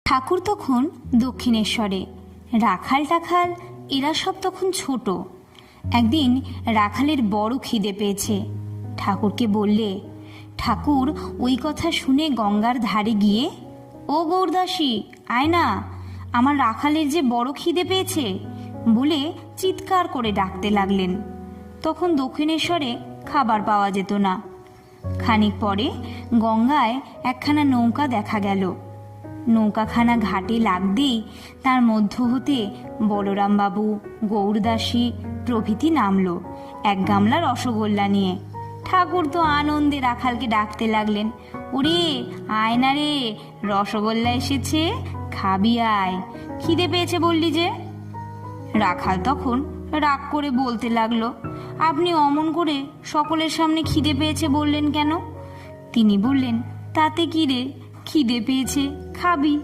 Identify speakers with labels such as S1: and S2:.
S1: ঠাকুর তখন দক্ষিণেশ্বরে, রাখাল টাখাল এরা সব তখন ছোট। একদিন রাখালের বড় খিদে পেয়েছে। ঠাকুরকে বললে, ঠাকুর ওই কথা শুনে গঙ্গার ধারে গিয়ে, ও গৌরদাসী আয় না, আমার রাখালের যে বড় খিদে পেয়েছে বলে চিৎকার করে ডাকতে লাগলেন। তখন দক্ষিণেশ্বরে খাবার পাওয়া যেত না। খানিক পরে গঙ্গায় একখানা নৌকা দেখা গেল। নৌকাখানা ঘাটে লাগতেই তার মধ্য হতে বলরামবাবু, গৌরদাসী প্রভৃতি নামলো এক গামলা রসগোল্লা নিয়ে। ঠাকুর তো আনন্দে রাখালকে ডাকতে লাগলেন, ওরে আয় না রে, রসগোল্লা এসেছে, খাবি আয়, খিদে পেয়েছে বললি যে। রাখাল তখন রাগ করে বলতে লাগলো, আপনি অমন করে সকলের সামনে খিদে পেয়েছে বললেন কেন? তিনি বললেন, তাতে কি রে, খিদে পেয়েছে, খাবি।